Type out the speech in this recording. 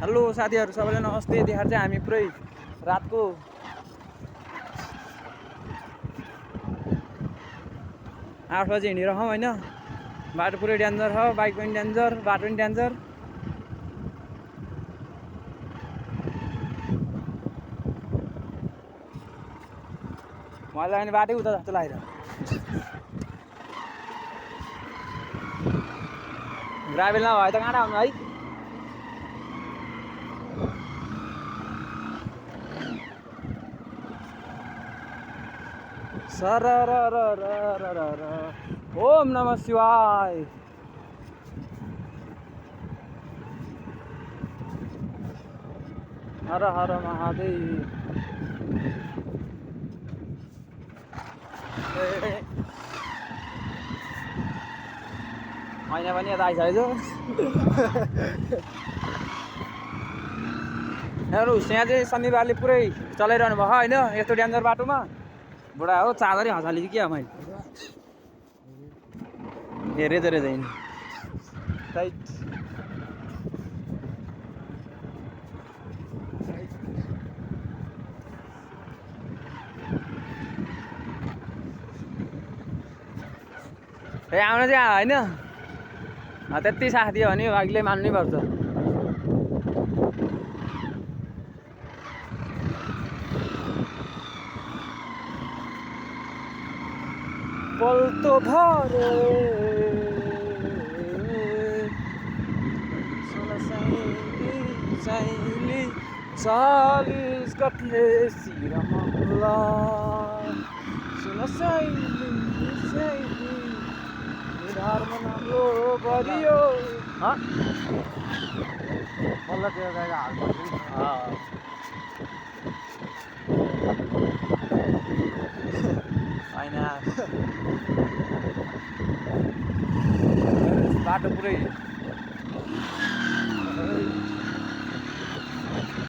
Hello साथीहरू सबैलाई नमस्ते। त्यहाँ चाहिँ हामी पुरै रातको 8 बजे हिँडिरहँ होइन। बाटो पुरै डेन्जर छ, बाइक पनि डेन्जर, बाटो पनि डेन्जर। मलाई लाग्ने बाटै उता जस्तो लागिरहेको। ग्राभेल नभए त कहाँ आउनु है। सरररररररर ओम नमः शिवाय। हर हर महादेव। ऐना पनि यता आइसकेको छु। यहाँ चाहिँ शनिबारले पुरै चलाइरहनु भयो होइन यस्तो डेन्जर बाटोमा। बुढा हो चादरै हँसाली क्या मैले हेरेँ त रहेछ टाइट। ए आउन चाहिँ होइन त्यति साथी हो भने भागले मान्नै पर्छ। पल्तो भरे साइली 40 कठले सिरमला सुन साइली निधारमा नाम्रो बरियो। बल्ल त्यो गएर हाल पर्छ होइन बाटो पुरै